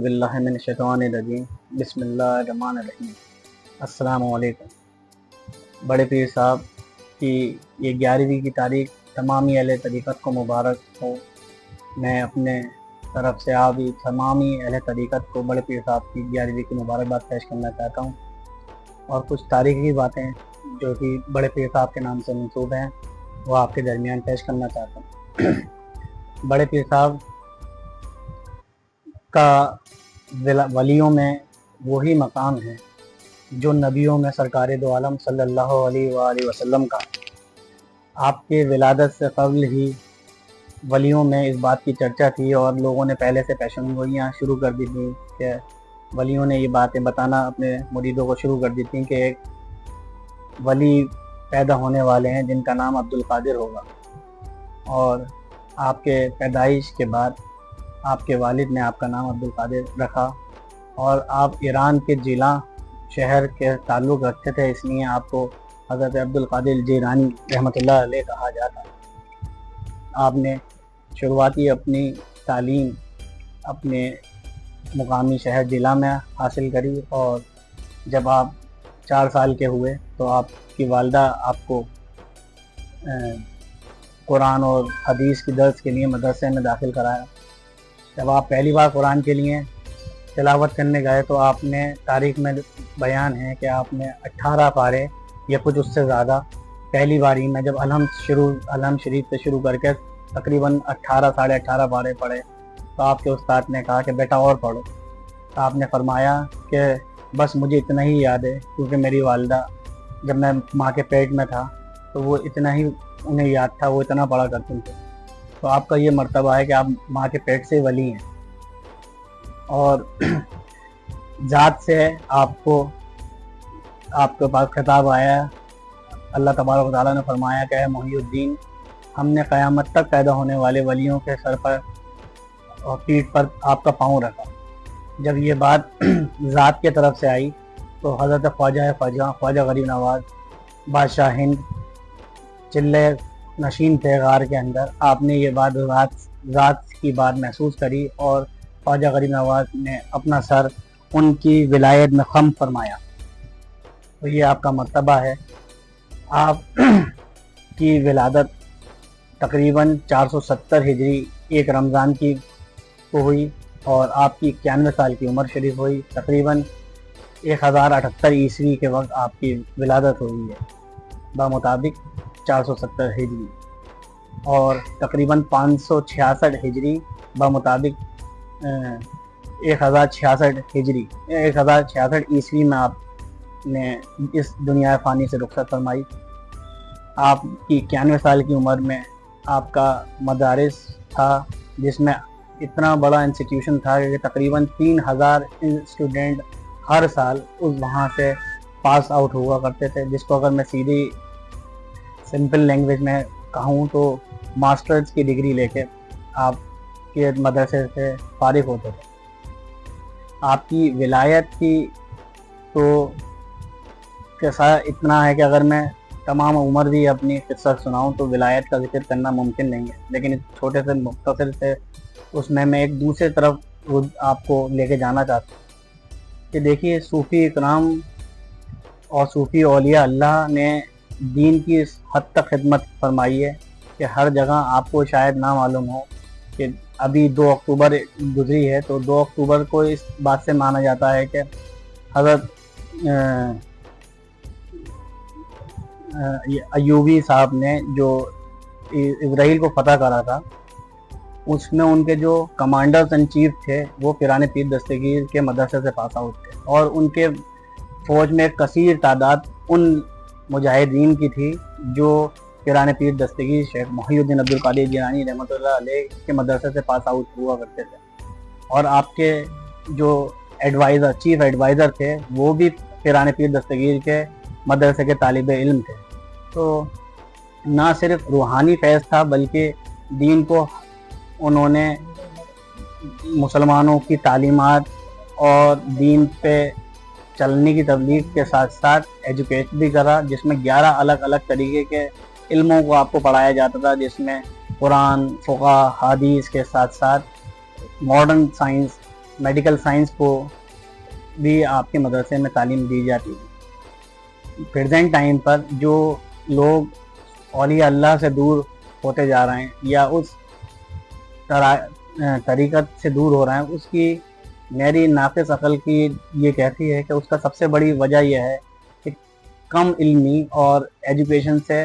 باللہ من الشیطان الرجیم بسم اللہ الرحمن الرحیم۔ السلام علیکم۔ بڑے پیر صاحب کی یہ 11ویں کی تاریخ تمامی اہل طریقت کو مبارک ہو۔ میں اپنے طرف سے آپ تمامی اہل طریقت کو بڑے پیر صاحب کی 11ویں کی مبارکباد پیش کرنا چاہتا ہوں، اور کچھ تاریخی باتیں جو کہ بڑے پیر صاحب کے نام سے منسوب ہیں وہ آپ کے درمیان پیش کرنا چاہتا ہوں۔ بڑے پیر صاحب کا ولیوں میں وہی مقام ہے جو نبیوں میں سرکار دو عالم صلی اللہ علیہ وآلہ وسلم کا۔ آپ کے ولادت سے قبل ہی ولیوں میں اس بات کی چرچا تھی، اور لوگوں نے پہلے سے پیشن گوئیاں شروع کر دی تھیں کہ ولیوں نے یہ باتیں بتانا اپنے مریدوں کو شروع کر دی تھیں کہ ایک ولی پیدا ہونے والے ہیں جن کا نام عبد القادر ہوگا۔ اور آپ کے پیدائش کے بعد آپ کے والد نے آپ کا نام عبد القادر رکھا، اور آپ ایران کے جیلاں شہر کے تعلق رکھتے تھے، اس لیے آپ کو حضرت عبد القادر جیلانی رحمۃ اللہ علیہ کہا جاتا۔ آپ نے شروعاتی اپنی تعلیم اپنے مقامی شہر جیلہ میں حاصل کری، اور جب آپ 4 سال کے ہوئے تو آپ کی والدہ آپ کو قرآن اور حدیث کی درس کے لیے مدرسے میں داخل کرایا۔ جب آپ پہلی بار قرآن کے لیے تلاوت کرنے گئے تو آپ نے تاریخ میں بیان ہے کہ آپ نے 18 پارے یا کچھ اس سے زیادہ پہلی باری میں جب الحمد شریف سے شروع کر کے تقریباً 18 ساڑھے 18 پارے پڑھے تو آپ کے استاد نے کہا کہ بیٹا اور پڑھو۔ تو آپ نے فرمایا کہ بس مجھے اتنا ہی یاد ہے، کیونکہ میری والدہ جب میں ماں کے پیٹ میں تھا تو وہ اتنا ہی انہیں یاد تھا، وہ اتنا پڑھا کرتی تھے۔ تو آپ کا یہ مرتبہ ہے کہ آپ ماں کے پیٹ سے ولی ہیں، اور ذات سے آپ کے پاس خطاب آیا۔ اللہ تبارک و تعالیٰ نے فرمایا کہ اے محی الدین، ہم نے قیامت تک پیدا ہونے والے ولیوں کے سر پر اور پیٹھ پر آپ کا پاؤں رکھا۔ جب یہ بات ذات کی طرف سے آئی تو حضرت خواجہ غریب نواز بادشاہ ہند چلے نشین تھے غار کے اندر۔ آپ نے یہ بات ذات کی بات محسوس کری، اور خواجہ غریب نواز نے اپنا سر ان کی ولایت میں خم فرمایا۔ تو یہ آپ کا مرتبہ ہے۔ آپ کی ولادت تقریباً 470 ہجری ایک رمضان کی کو ہوئی، اور آپ کی 91 سال کی عمر شریف ہوئی۔ تقریباً 1078 عیسوی کے وقت آپ کی ولادت ہوئی ہے بمطابق 470 ہجری، اور تقریباً 566 ہجری بمطابق 1066 عیسوی میں آپ نے اس دنیا فانی سے رخصت فرمائی۔ آپ کی 91 سال کی عمر میں آپ کا مدارس تھا، جس میں اتنا بڑا انسٹیٹیوشن تھا کہ تقریباً 3000 اسٹوڈنٹ ہر سال وہاں سے پاس آؤٹ ہوا کرتے تھے، جس کو اگر میں سیدھی سمپل لینگویج میں کہوں تو ماسٹرز کی ڈگری لے کے آپ کے مدرسے سے فارغ ہوتے تھے۔ آپ کی ولایت کی تو قصہ اتنا ہے کہ اگر میں تمام عمر بھی اپنی قصہ سناؤں تو ولایت کا ذکر کرنا ممکن نہیں ہے، لیکن اس چھوٹے سے مختصر سے اس میں ایک دوسرے طرف آپ کو لے کے جانا چاہتا ہوں کہ دیکھیے، صوفی اکرام اور صوفی اولیاء اللہ نے دین کی اس حد تک خدمت فرمائی ہے کہ ہر جگہ آپ کو شاید نہ معلوم ہو کہ ابھی 2 اکتوبر گزری ہے، تو 2 اکتوبر کو اس بات سے مانا جاتا ہے کہ حضرت ایوبی صاحب نے جو اسرائیل کو فتح کرا تھا، اس میں ان کے جو کمانڈرز ان چیف تھے وہ پیران پیر دستگیر کے مدرسے سے پاس آؤٹ تھے، اور ان کے فوج میں کثیر تعداد ان مجاہدین کی تھی جو پیران پیر دستگیر شیخ محی الدین عبد القادر جیلانی رحمۃ اللہ علیہ کے مدرسے سے پاس آؤٹ ہوا کرتے تھے، اور آپ کے جو چیف ایڈوائزر تھے وہ بھی پیران پیر دستگیر کے مدرسے کے طالب علم تھے۔ تو نہ صرف روحانی فیض تھا بلکہ دین کو انہوں نے مسلمانوں کی تعلیمات اور دین پہ چلنے کی تبلیغ کے ساتھ ساتھ ایجوکیٹ بھی کرا، جس میں 11 الگ الگ طریقے کے علموں کو آپ کو پڑھایا جاتا تھا، جس میں قرآن، فقہ، حدیث کے ساتھ ساتھ ماڈرن سائنس میڈیکل سائنس کو بھی آپ کے مدرسے میں تعلیم دی جاتی ہے. پریزنٹ ٹائم پر جو لوگ اولیاء اللہ سے دور ہوتے جا رہے ہیں یا اس طریقت سے دور ہو رہے ہیں، اس کی میری ناقص عقل کی یہ کہتی ہے کہ اس کا سب سے بڑی وجہ یہ ہے کہ کم علمی اور ایجوکیشن سے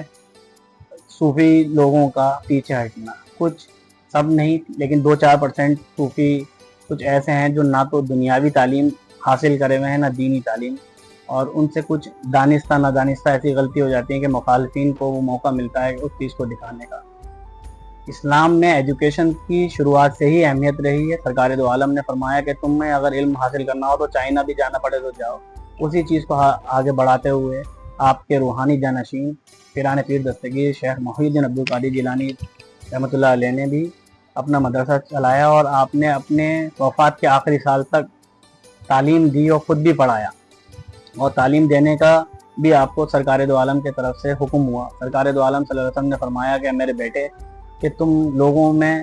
صوفی لوگوں کا پیچھے ہٹنا. کچھ سب نہیں لیکن 2-4% صوفی کچھ ایسے ہیں جو نہ تو دنیاوی تعلیم حاصل کرے ہوئے ہیں نہ دینی تعلیم، اور ان سے کچھ دانستہ نادانستہ ایسی غلطی ہو جاتی ہے کہ مخالفین کو وہ موقع ملتا ہے اس چیز کو دکھانے کا. اسلام میں ایجوکیشن کی شروعات سے ہی اہمیت رہی ہے. سرکار دو عالم نے فرمایا کہ تم میں اگر علم حاصل کرنا ہو تو چائنا بھی جانا پڑے تو جاؤ. اسی چیز کو آگے بڑھاتے ہوئے آپ کے روحانی جانشین پیران پیر دستگیر شیخ محی الدین عبد القادر جیلانی رحمۃ اللہ علیہ نے بھی اپنا مدرسہ چلایا، اور آپ نے اپنے وفات کے آخری سال تک تعلیم دی اور خود بھی پڑھایا، اور تعلیم دینے کا بھی آپ کو سرکار دو عالم کی طرف سے حکم ہوا. سرکار دو عالم صلی اللہ علیہ وسلم نے فرمایا کہ میرے بیٹے کہ تم لوگوں میں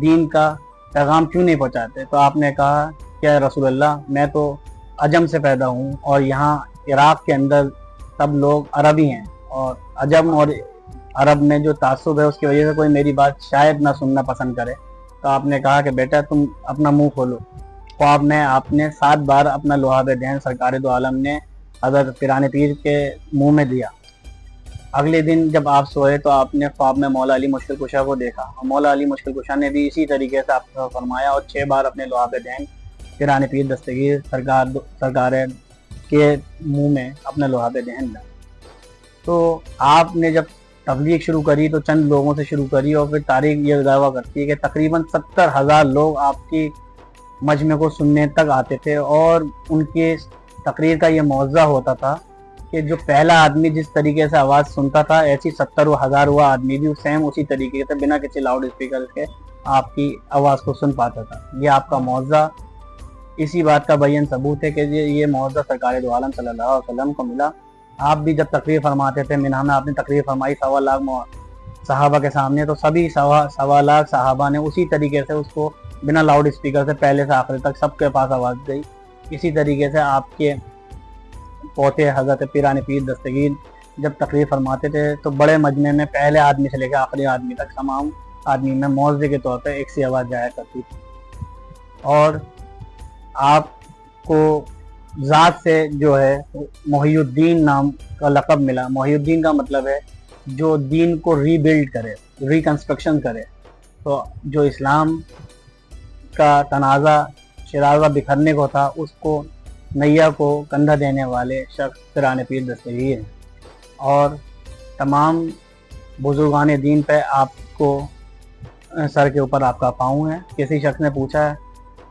دین کا پیغام کیوں نہیں پہنچاتے؟ تو آپ نے کہا کہ رسول اللہ میں تو عجم سے پیدا ہوں اور یہاں عراق کے اندر سب لوگ عربی ہیں، اور عجم اور عرب میں جو تعصب ہے اس کی وجہ سے کوئی میری بات شاید نہ سننا پسند کرے. تو آپ نے کہا کہ بیٹا تم اپنا منہ کھولو. تو آپ نے 7 بار اپنا لعاب دہن سرکار دو عالم نے حضرت پیران پیر کے منہ میں دیا. اگلے دن جب آپ سوئے تو آپ نے خواب میں مولا علی مشکل کشا کو دیکھا، اور مولا علی مشکل کشا نے بھی اسی طریقے سے آپ کو فرمایا، اور 6 بار اپنے لعاب دہن پیران پیر دستگیر سرکار کے منہ میں اپنا لعاب دہن لا. تو آپ نے جب تبلیغ شروع کری تو چند لوگوں سے شروع کری، اور پھر تاریخ یہ دعویٰ کرتی ہے کہ تقریباً 70,000 لوگ آپ کی مجمع کو سننے تک آتے تھے، اور ان کی تقریر کا یہ موضوع ہوتا تھا کہ جو پہلا آدمی جس طریقے سے آواز سنتا تھا ایسی 70,000 ہوا آدمی بھی سیم اسی طریقے سے بنا کسی لاؤڈ اسپیکر کے آپ کی آواز کو سن پاتا تھا. یہ آپ کا موضوع اسی بات کا بیان ثبوت ہے کہ یہ موضوع سرکار دو عالم صلی اللہ علیہ وسلم کو ملا. آپ بھی جب تقریر فرماتے تھے منہ میں آپ نے تقریر فرمائی 1.25 لاکھ صحابہ کے سامنے، تو سبھی 1.25 لاکھ صحابہ نے اسی طریقے سے اس کو بنا لاؤڈ اسپیکر سے پہلے سے آخر تک سب کے پاس آواز گئی. اسی طریقے سے آپ کے پوتے حضرت پیران پیر دستگیر جب تقریر فرماتے تھے تو بڑے مجمع میں پہلے آدمی سے لے کے آخری آدمی تک تمام آدمی میں موضوع کے طور پہ ایک سی آواز جایا کرتی تھی. اور آپ کو ذات سے جو ہے محی الدین نام کا لقب ملا. محی الدین کا مطلب ہے جو دین کو ری بلڈ کرے، ریکنسٹرکشن کرے. تو جو اسلام کا تنازع شرازہ بکھرنے کو تھا اس کو نیا کو کندھا دینے والے شخص پیران پیر دستگیر ہیں. اور تمام بزرگان دین پہ آپ کو سر کے اوپر آپ کا پاؤں ہے. کسی شخص نے پوچھا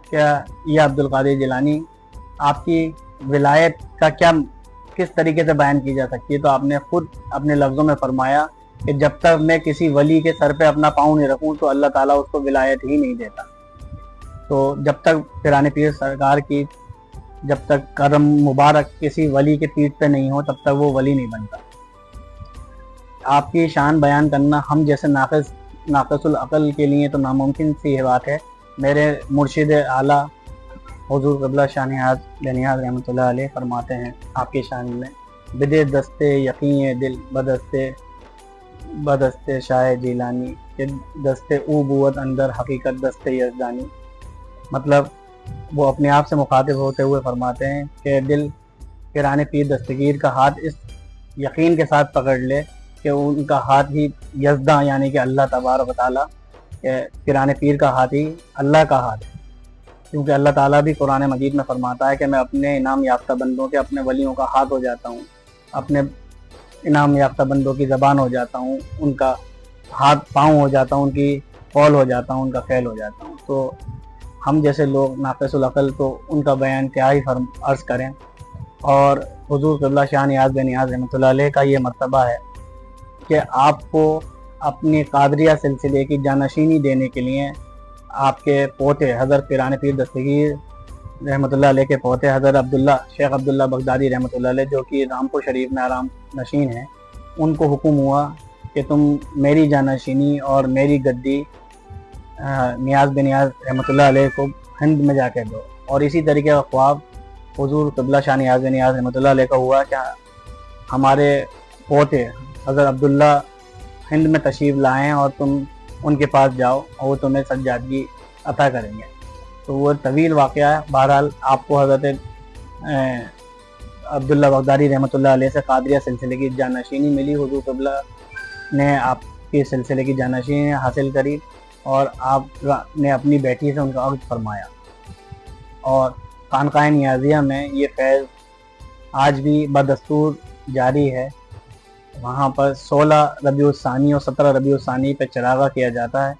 کہ یہ عبد القادر جیلانی آپ کی ولایت کا کس طریقے سے بیان کی جا سکتی ہے؟ تو آپ نے خود اپنے لفظوں میں فرمایا کہ جب تک میں کسی ولی کے سر پہ اپنا پاؤں نہیں رکھوں تو اللہ تعالیٰ اس کو ولایت ہی نہیں دیتا. تو جب تک پیران پیر سرکار کی جب تک قدم مبارک کسی ولی کے پیٹھ پہ نہیں ہو تب تک وہ ولی نہیں بنتا. آپ کی شان بیان کرنا ہم جیسے ناقص العقل کے لیے تو ناممکن سی بات ہے. میرے مرشد اعلیٰ حضور قبلہ شاہ نیاز بنیاز رحمۃ اللہ علیہ فرماتے ہیں آپ کی شان میں، بدے دستے یقین دل بدستے شاہ جیلانی کہ دستے او بوت اندر حقیقت دستے یزدانی. مطلب وہ اپنے آپ سے مخاطب ہوتے ہوئے فرماتے ہیں کہ دل پیران پیر دستگیر کا ہاتھ اس یقین کے ساتھ پکڑ لے کہ ان کا ہاتھ ہی یزداں یعنی کہ اللہ تبارک و تعالیٰ، کہ پیران پیر کا ہاتھ ہی اللہ کا ہاتھ ہے. کیونکہ اللہ تعالیٰ بھی قرآن مجید میں فرماتا ہے کہ میں اپنے انعام یافتہ بندوں کے اپنے ولیوں کا ہاتھ ہو جاتا ہوں، اپنے انعام یافتہ بندوں کی زبان ہو جاتا ہوں، ان کا ہاتھ پاؤں ہو جاتا ہوں، ان کی قول ہو جاتا ہوں، ان کا فعل ہو جاتا ہوں. تو ہم جیسے لوگ ناقص العقل تو ان کا بیان کیا ہی عرض کریں. اور حضور قبلہ شاہ نیاز بنیاز رحمۃ اللہ علیہ کا یہ مرتبہ ہے کہ آپ کو اپنی قادریہ سلسلے کی جانشینی دینے کے لیے آپ کے پوتے حضرت پیران پیر دستگیر رحمۃ اللہ علیہ کے پوتے حضرت شیخ عبداللہ بغدادی رحمۃ اللہ علیہ جو کہ رامپور شریف میں آرام نشین ہیں، ان کو حکم ہوا کہ تم میری جانشینی اور میری گدی نیاز بنیاز رحمۃ اللہ علیہ کو ہند میں جا کے دو. اور اسی طریقے کا خواب حضور قبلہ شاہ نیاز بن نیاز رحمۃ اللہ علیہ کا ہوا کہ ہمارے پوتے حضرت عبداللہ ہند میں تشریف لائیں اور تم ان کے پاس جاؤ اور وہ تمہیں سجادگی عطا کریں گے. تو وہ طویل واقعہ ہے. بہرحال آپ کو حضرت عبداللہ بغدادی رحمۃ اللہ علیہ سے قادریہ سلسلے کی جانشینی ملی. حضور قبلہ نے آپ کے سلسلے کی جانشینی حاصل کری اور آپ نے اپنی بیٹی سے ان کا عقد فرمایا. اور خانقاہ نیازیہ میں یہ فیض آج بھی بدستور جاری ہے. وہاں پر 16 ربیع الثانی اور 17 ربیع الثانی پہ چراغاں کیا جاتا ہے.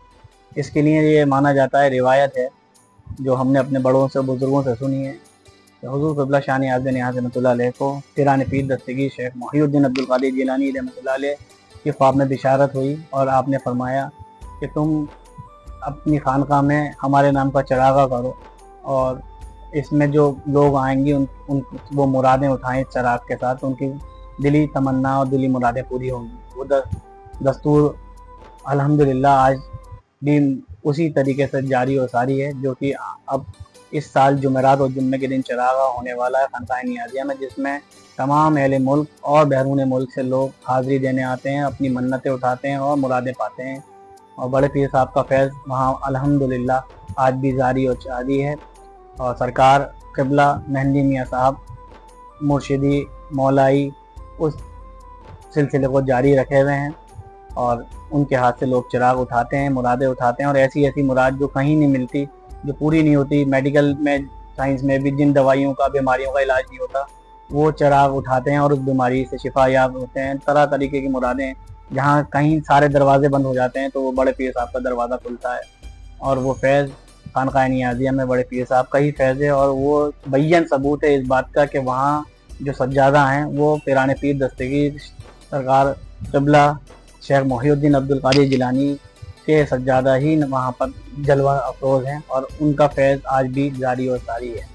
اس کے لیے یہ مانا جاتا ہے، روایت ہے جو ہم نے اپنے بڑوں سے بزرگوں سے سنی ہے کہ حضور قبلہ شاہ نیاز بن نیاز رحمۃ اللہ علیہ کو پیران پیر دستگیر شیخ محی الدین عبد القادر جیلانی رحمۃ اللہ علیہ کی خواب میں بشارت ہوئی اور آپ نے فرمایا کہ تم اپنی خانقاہ میں ہمارے نام کا چراغاں کرو اور اس میں جو لوگ آئیں گے ان وہ مرادیں اٹھائیں چراغ کے ساتھ، ان کی دلی تمنا اور دلی مرادیں پوری ہوں گی. وہ دستور الحمدللہ آج بھی اسی طریقے سے جاری و ساری ہے، جو کہ اب اس سال جمعرات اور جمعے کے دن چراغاں ہونے والا ہے خانقاہ نیازیہ میں، جس میں تمام اہل ملک اور بیرون ملک سے لوگ حاضری دینے آتے ہیں، اپنی منتیں اٹھاتے ہیں اور مرادیں پاتے ہیں. اور بڑے پیر صاحب کا فیض وہاں الحمدللہ آج بھی جاری و ساری ہے. اور سرکار قبلہ مہندی میاں صاحب مرشدی مولائی اس سلسلے کو جاری رکھے ہوئے ہیں اور ان کے ہاتھ سے لوگ چراغ اٹھاتے ہیں، مرادیں اٹھاتے ہیں. اور ایسی مراد جو کہیں نہیں ملتی، جو پوری نہیں ہوتی، میڈیکل میں سائنس میں بھی جن دوائیوں کا بیماریوں کا علاج نہیں ہوتا، وہ چراغ اٹھاتے ہیں اور اس بیماری سے شفا یاب ہوتے ہیں. طرح طریقے کی مرادیں، جہاں کہیں سارے دروازے بند ہو جاتے ہیں تو وہ بڑے پیر صاحب کا دروازہ کھلتا ہے. اور وہ فیض خانقاہ نیازیہ میں بڑے پیر صاحب کا ہی فیض ہے. اور وہ بین ثبوت ہے اس بات کا کہ وہاں جو سجادہ ہیں وہ پیران پیر دستگیر سرکار قبلہ شیخ محی الدین عبد القادر جیلانی کے سجادہ ہی وہاں پر جلوہ افروز ہیں اور ان کا فیض آج بھی جاری و ساری ہے.